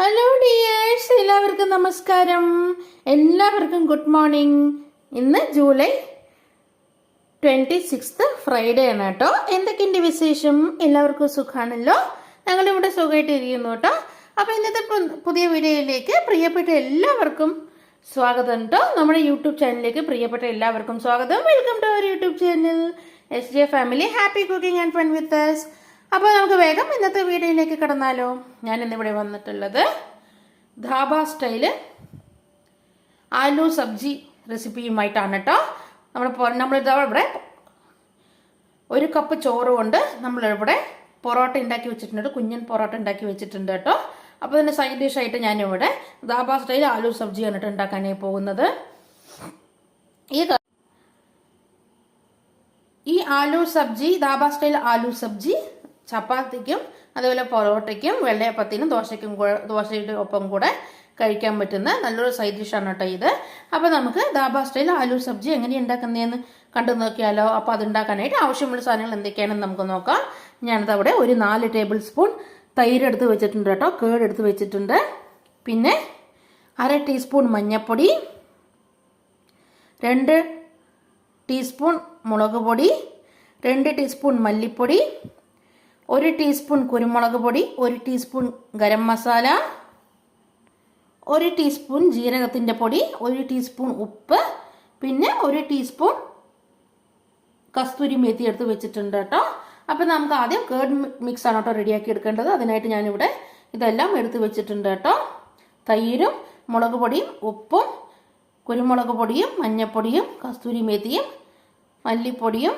Hello dears, എല്ലാവർക്കും നമസ്കാരം. എല്ലാവർക്കും ഗുഡ് മോർണിംഗ്. ഇന്ന് ജൂലൈ 26 ഫ്രൈഡേ ആണ് കേട്ടോ. എന്തൊക്കെയുണ്ട് വിശേഷം? എല്ലാവർക്കും സുഖമാണല്ലോ? ഞങ്ങളിവിടെ സുഖമായിട്ട് ഇരിക്കുന്നു കേട്ടോ. അപ്പോൾ ഇന്നത്തെ പുതിയ വീഡിയോയിലേക്ക് പ്രിയപ്പെട്ട എല്ലാവർക്കും സ്വാഗതം കേട്ടോ. നമ്മുടെ യൂട്യൂബ് ചാനലിലേക്ക് പ്രിയപ്പെട്ട എല്ലാവർക്കും സ്വാഗതം. Welcome to our YouTube channel SJ family. Happy cooking and fun with us. അപ്പോൾ നമുക്ക് വേഗം ഇന്നത്തെ വീഡിയോയിലേക്ക് കടന്നാലോ. ഞാൻ ഇന്നിവിടെ വന്നിട്ടുള്ളത് ധാബ സ്റ്റൈല് ആലു സബ്ജി റെസിപ്പിയുമായിട്ടാണ് കേട്ടോ. നമ്മളിവിടെ ഒരു കപ്പ് ചോറ് കൊണ്ട് നമ്മളിവിടെ പൊറോട്ട ഉണ്ടാക്കി വെച്ചിട്ടുണ്ട്. കുഞ്ഞൻ പൊറോട്ട ഉണ്ടാക്കി വെച്ചിട്ടുണ്ട് കേട്ടോ. അപ്പോൾ ഇതിൻ്റെ സൈഡ് ഡിഷായിട്ട് ഞാനിവിടെ ധാബ സ്റ്റൈൽ ആലു സബ്ജിയാണ് കേട്ടോ ഉണ്ടാക്കാനായി പോകുന്നത്. ഈ ആലു സബ്ജി, ധാബ സ്റ്റൈൽ ആലു സബ്ജി ചപ്പാത്തിക്കും അതുപോലെ പൊറോട്ടയ്ക്കും വെള്ളയപ്പത്തിനും ദോശയുടെ ഒപ്പം കൂടെ കഴിക്കാൻ പറ്റുന്ന നല്ലൊരു സൈഡ് ഡിഷാണ് കേട്ടോ ഇത്. അപ്പോൾ നമുക്ക് ധാബ സ്റ്റൈൽ ആലു സബ്ജി എങ്ങനെ ഉണ്ടാക്കുന്നതെന്ന് കണ്ടു നോക്കിയാലോ. അപ്പോൾ അതുണ്ടാക്കാനായിട്ട് ആവശ്യമുള്ള സാധനങ്ങൾ എന്തൊക്കെയാണെന്ന് നമുക്ക് നോക്കാം. ഞാനത് അവിടെ ഒരു 4 ടേബിൾ സ്പൂൺ തൈര് എടുത്ത് വെച്ചിട്ടുണ്ട് കേട്ടോ. കേട് എടുത്ത് വെച്ചിട്ടുണ്ട്. പിന്നെ 1/2 ടീസ്പൂൺ മഞ്ഞൾപ്പൊടി, 2 ടീസ്പൂൺ മുളക് പൊടി, 2 ടീസ്പൂൺ മല്ലിപ്പൊടി, 1 ടീസ്പൂൺ കുരുമുളക് പൊടി, 1 ടീസ്പൂൺ ഗരം മസാല, 1 ടീസ്പൂൺ ജീരകത്തിൻ്റെ പൊടി, 1 ടീസ്പൂൺ ഉപ്പ്, പിന്നെ 1 ടീസ്പൂൺ കസ്തൂരി മേത്തി എടുത്ത് വെച്ചിട്ടുണ്ട് കേട്ടോ. അപ്പോൾ നമുക്ക് ആദ്യം കേർഡ് മിക്സ് ആണ് കേട്ടോ റെഡിയാക്കി എടുക്കേണ്ടത്. അതിനായിട്ട് ഞാനിവിടെ ഇതെല്ലാം എടുത്ത് വെച്ചിട്ടുണ്ട് കേട്ടോ. തൈരും മുളക് പൊടിയും ഉപ്പും കുരുമുളക് പൊടിയും മഞ്ഞൾപ്പൊടിയും കസ്തൂരി മേത്തിയും മല്ലിപ്പൊടിയും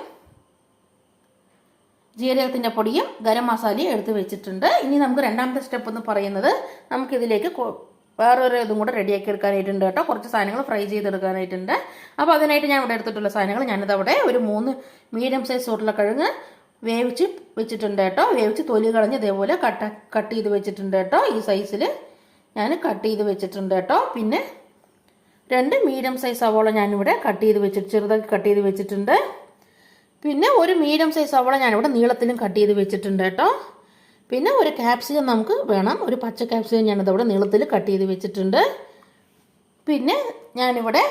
ജീരകത്തിൻ്റെ പൊടിയും ഗരം മസാലയും എടുത്ത് വെച്ചിട്ടുണ്ട്. ഇനി നമുക്ക് രണ്ടാമത്തെ സ്റ്റെപ്പ് എന്ന് പറയുന്നത് നമുക്കിതിലേക്ക് വേറൊരു ഇതും കൂടെ റെഡിയാക്കി എടുക്കാനായിട്ടുണ്ട് കേട്ടോ. കുറച്ച് സാധനങ്ങൾ ഫ്രൈ ചെയ്തെടുക്കാനായിട്ടുണ്ട്. അപ്പോൾ അതിനായിട്ട് ഞാൻ ഇവിടെ എടുത്തിട്ടുള്ള സാധനങ്ങൾ ഞാനിത് അവിടെ ഒരു 3 മീഡിയം സൈസ് ഉരുളക്കിഴങ്ങ് വേവിച്ച് വെച്ചിട്ടുണ്ട് കേട്ടോ. വേവിച്ച് തൊലി കളഞ്ഞ് ഇതേപോലെ കട്ട് ചെയ്ത് വെച്ചിട്ടുണ്ട് കേട്ടോ. ഈ സൈസിൽ ഞാൻ കട്ട് ചെയ്ത് വെച്ചിട്ടുണ്ട് കേട്ടോ. പിന്നെ 2 മീഡിയം സൈസ് സവോള ഞാനിവിടെ ചെറുതാക്കി കട്ട് ചെയ്ത് വെച്ചിട്ടുണ്ട്. പിന്നെ ഒരു മീഡിയം സൈസ് സവോള ഞാനിവിടെ നീളത്തിലും കട്ട് ചെയ്ത് വെച്ചിട്ടുണ്ട് കേട്ടോ. പിന്നെ ഒരു ക്യാപ്സിക്കം നമുക്ക് വേണം. ഒരു പച്ച ക്യാപ്സിക്കം ഞാനിതവിടെ നീളത്തിൽ കട്ട് ചെയ്ത് വെച്ചിട്ടുണ്ട്. പിന്നെ ഞാനിവിടെ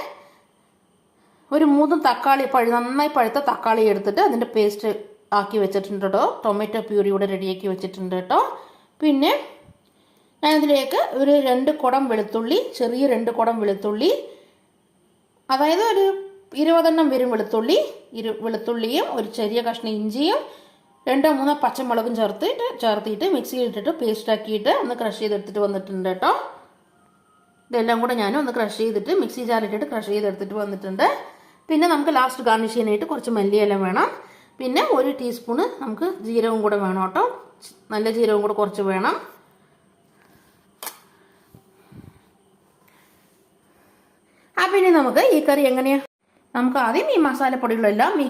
ഒരു 3 തക്കാളി നന്നായി പഴുത്ത തക്കാളി എടുത്തിട്ട് അതിൻ്റെ പേസ്റ്റ് ആക്കി വെച്ചിട്ടുണ്ട് കേട്ടോ. ടൊമാറ്റോ പ്യൂരി ഇവിടെ റെഡിയാക്കി വെച്ചിട്ടുണ്ട് കേട്ടോ. പിന്നെ ഞാനിതിലേക്ക് ഒരു 2 കുടം വെളുത്തുള്ളി, ചെറിയ 2 കുടം വെളുത്തുള്ളി, അതായത് ഒരു 20 വരും വെളുത്തുള്ളിയും ഒരു ചെറിയ കഷ്ണം ഇഞ്ചിയും 2-3 പച്ചമുളകും ചേർത്തിട്ട് മിക്സിയിൽ ഇട്ടിട്ട് പേസ്റ്റ് ആക്കിയിട്ട് ഒന്ന് ക്രഷ് ചെയ്തെടുത്തിട്ട് വന്നിട്ടുണ്ട് കേട്ടോ. ഇതെല്ലാം കൂടെ ഞാൻ ഒന്ന് ക്രഷ് ചെയ്തിട്ട് മിക്സി ജാറിലിട്ടിട്ട് ക്രഷ് ചെയ്തെടുത്തിട്ട് വന്നിട്ടുണ്ട്. പിന്നെ നമുക്ക് ലാസ്റ്റ് ഗാർണിഷ് ചെയ്യാനായിട്ട് കുറച്ച് മല്ലിയില വേണം. പിന്നെ 1 ടീസ്പൂണ് നമുക്ക് ജീരകം കൂടെ വേണം കേട്ടോ. നല്ല ജീരകം കൂടെ കുറച്ച് വേണം. പിന്നെ നമുക്ക് ഈ കറി എങ്ങനെയാണ്, നമുക്ക് ആദ്യം ഈ മസാലപ്പൊടികളെല്ലാം ഈ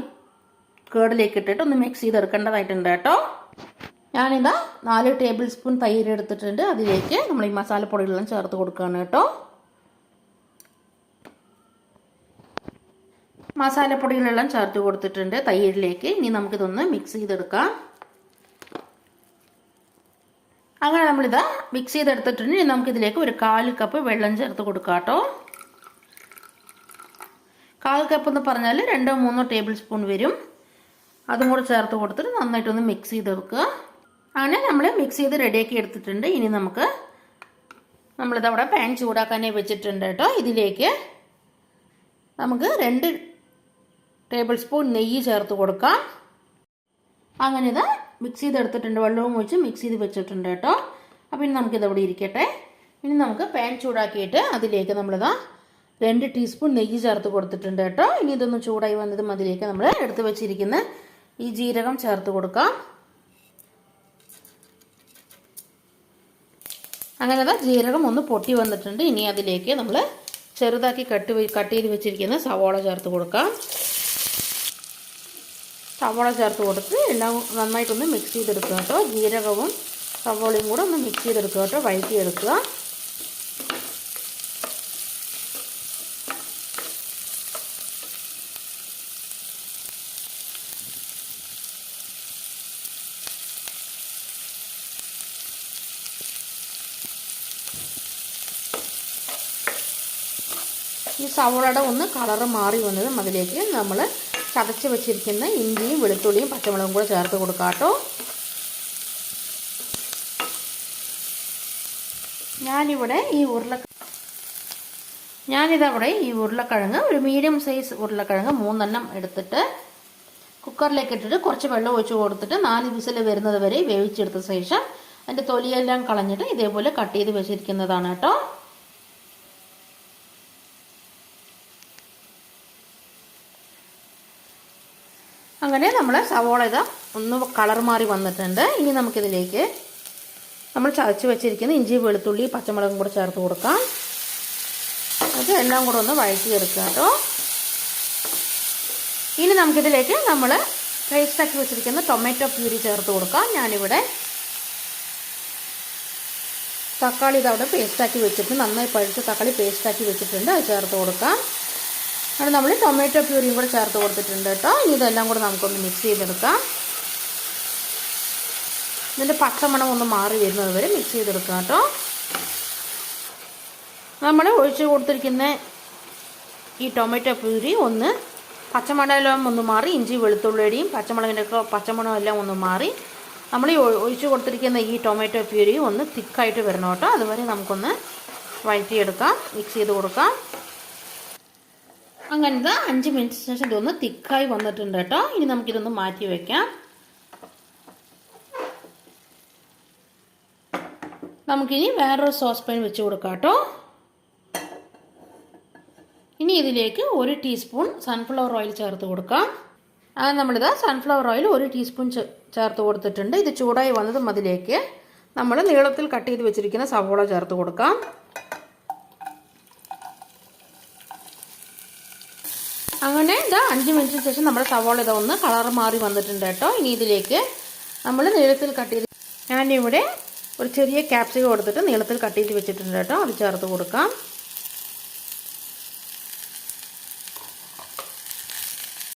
കേടിലേക്ക് ഇട്ടിട്ട് ഒന്ന് മിക്സ് ചെയ്തെടുക്കേണ്ടതായിട്ടുണ്ട് കേട്ടോ. ഞാനിതാ 4 ടേബിൾ സ്പൂൺ തൈര് എടുത്തിട്ടുണ്ട്. അതിലേക്ക് നമ്മൾ ഈ മസാലപ്പൊടികളെല്ലാം ചേർത്ത് കൊടുക്കുകയാണ് കേട്ടോ. മസാലപ്പൊടികളെല്ലാം ചേർത്ത് കൊടുത്തിട്ടുണ്ട് തൈരിലേക്ക്. ഇനി നമുക്കിതൊന്ന് മിക്സ് ചെയ്തെടുക്കാം. അങ്ങനെ നമ്മളിതാ മിക്സ് ചെയ്തെടുത്തിട്ടുണ്ട്. ഇനി നമുക്കിതിലേക്ക് ഒരു 1/4 കപ്പ് വെള്ളം ചേർത്ത് കൊടുക്കാം കേട്ടോ. 1/4 കപ്പ് എന്ന് പറഞ്ഞാൽ 2-3 ടേബിൾ സ്പൂൺ വരും. അതും കൂടെ ചേർത്ത് കൊടുത്തിട്ട് നന്നായിട്ടൊന്ന് മിക്സ് ചെയ്തെടുക്കുക. അങ്ങനെ നമ്മൾ മിക്സ് ചെയ്ത് റെഡിയാക്കി എടുത്തിട്ടുണ്ട്. ഇനി നമ്മളിതവിടെ പാൻ ചൂടാക്കാനായി വെച്ചിട്ടുണ്ട് കേട്ടോ. ഇതിലേക്ക് നമുക്ക് 2 ടേബിൾ സ്പൂൺ നെയ്യ് ചേർത്ത് കൊടുക്കാം. അങ്ങനെ ഇതാ മിക്സ് ചെയ്തെടുത്തിട്ടുണ്ട്. വെള്ളവും ഒഴിച്ച് മിക്സ് ചെയ്ത് വെച്ചിട്ടുണ്ട് കേട്ടോ. അപ്പോൾ ഇനി നമുക്കിതവിടെ ഇരിക്കട്ടെ. ഇനി നമുക്ക് പാൻ ചൂടാക്കിയിട്ട് അതിലേക്ക് നമ്മളിതാ 2 ടീസ്പൂൺ നെയ്യ് ചേർത്ത് കൊടുത്തിട്ടുണ്ട് കേട്ടോ. ഇനി ഇതൊന്ന് ചൂടായി വന്നതും അതിലേക്ക് നമ്മൾ എടുത്ത് വെച്ചിരിക്കുന്ന ഈ ജീരകം ചേർത്ത് കൊടുക്കാം. അങ്ങനെ ജീരകം ഒന്ന് പൊട്ടി വന്നിട്ടുണ്ട്. ഇനി അതിലേക്ക് നമ്മൾ ചെറുതാക്കി കട്ട് ചെയ്ത് വെച്ചിരിക്കുന്ന സവോള ചേർത്ത് കൊടുക്കാം. സവോള ചേർത്ത് കൊടുത്ത് എല്ലാം നന്നായിട്ടൊന്ന് മിക്സ് ചെയ്തെടുക്കുക കേട്ടോ. ജീരകവും സവോളയും കൂടെ ഒന്ന് മിക്സ് ചെയ്തെടുക്കുക കേട്ടോ. വഴറ്റിയെടുക്കുക. ഈ സവോളയുടെ ഒന്ന് കളറ് മാറി വന്നതും അതിലേക്ക് നമ്മൾ ചതച്ച് വെച്ചിരിക്കുന്ന ഇഞ്ചിയും വെളുത്തുള്ളിയും പച്ചമുളകും കൂടെ ചേർത്ത് കൊടുക്കാം കേട്ടോ. ഞാനിതവിടെ ഈ ഉരുളക്കിഴങ്ങ് ഒരു മീഡിയം സൈസ് ഉരുളക്കിഴങ്ങ് 3 എടുത്തിട്ട് കുക്കറിലേക്ക് ഇട്ടിട്ട് കുറച്ച് വെള്ളം ഒഴിച്ച് കൊടുത്തിട്ട് 4 വിസിൽ വരുന്നത് വരെ വേവിച്ചെടുത്ത ശേഷം അതിൻ്റെ തൊലിയെല്ലാം കളഞ്ഞിട്ട് ഇതേപോലെ കട്ട് ചെയ്ത് വെച്ചിരിക്കുന്നതാണ് കേട്ടോ. അങ്ങനെ നമ്മൾ സവോള ഇതാ ഒന്ന് കളർ മാറി വന്നിട്ടുണ്ട്. ഇനി നമുക്കിതിലേക്ക് നമ്മൾ ചതച്ച് വെച്ചിരിക്കുന്ന ഇഞ്ചി വെളുത്തുള്ളി പച്ചമുളകും കൂടെ ചേർത്ത് കൊടുക്കാം. അത് എല്ലാം കൂടെ ഒന്ന് വഴറ്റിയെടുക്കുക കേട്ടോ. ഇനി നമുക്കിതിലേക്ക് നമ്മൾ പേസ്റ്റാക്കി വെച്ചിരിക്കുന്ന ടൊമാറ്റോ പ്യൂരി ചേർത്ത് കൊടുക്കാം. ഞാനിവിടെ തക്കാളി ഇതവിടെ പേസ്റ്റാക്കി വെച്ചിട്ട് നന്നായി പഴുത്ത തക്കാളി പേസ്റ്റാക്കി വെച്ചിട്ടുണ്ട്. അത് ചേർത്ത് കൊടുക്കാം. അത് നമ്മൾ ടൊമാറ്റോ പ്യൂരിയും കൂടെ ചേർത്ത് കൊടുത്തിട്ടുണ്ട് കേട്ടോ. ഇനി ഇതെല്ലാം കൂടെ നമുക്കൊന്ന് മിക്സ് ചെയ്തെടുക്കാം. ഇതിൻ്റെ പച്ചമണം ഒന്ന് മാറി വരുന്നത് വരെ മിക്സ് ചെയ്തെടുക്കാം കേട്ടോ. നമ്മൾ ഒഴിച്ച് കൊടുത്തിരിക്കുന്ന ഈ ടൊമാറ്റോ പ്യൂരി ഒന്ന് പച്ചമണമെല്ലാം ഒന്ന് മാറി ഇഞ്ചി വെളുത്തുള്ളിയുടെയും പച്ചമുളകിൻ്റെയൊക്കെ പച്ചമണം എല്ലാം ഒന്ന് മാറി നമ്മൾ ഈ ഒഴിച്ച് കൊടുത്തിരിക്കുന്ന ഈ ടൊമാറ്റോ പ്യൂരി ഒന്ന് തിക്കായിട്ട് വരണം കേട്ടോ. അതുവരെ നമുക്കൊന്ന് വഴറ്റിയെടുക്കാം, മിക്സ് ചെയ്ത് കൊടുക്കാം. അങ്ങനത്തെ 5 മിനിറ്റിന് ശേഷം ഇതൊന്ന് തിക്കായി വന്നിട്ടുണ്ട് കേട്ടോ. ഇനി നമുക്കിതൊന്ന് മാറ്റി വയ്ക്കാം. നമുക്കിനി വേറൊരു സോസ് പാൻ വെച്ച് കൊടുക്കാം കേട്ടോ. ഇനി ഇതിലേക്ക് 1 ടീസ്പൂൺ സൺഫ്ലവർ ഓയിൽ ചേർത്ത് കൊടുക്കാം. അത് നമ്മളിതാ സൺഫ്ലവർ ഓയിൽ 1 ടീസ്പൂൺ ചേർത്ത് കൊടുത്തിട്ടുണ്ട്. ഇത് ചൂടായി വന്നതും അതിലേക്ക് നമ്മൾ നീളത്തിൽ കട്ട് ചെയ്ത് വെച്ചിരിക്കുന്ന സവോള ചേർത്ത് കൊടുക്കാം. അങ്ങനെ ഇതാ 5 മിനിറ്റിന് ശേഷം നമ്മുടെ സവോള ഇതാ ഒന്ന് കളർ മാറി വന്നിട്ടുണ്ട് കേട്ടോ. ഇനി ഇതിലേക്ക് നമ്മൾ നീളത്തിൽ കട്ട് ചെയ്ത് ഞാനിവിടെ ഒരു ചെറിയ ക്യാപ്സിക്കം എടുത്തിട്ട് നീളത്തിൽ കട്ട് ചെയ്ത് വെച്ചിട്ടുണ്ട് കേട്ടോ. അത് ചേർത്ത് കൊടുക്കാം.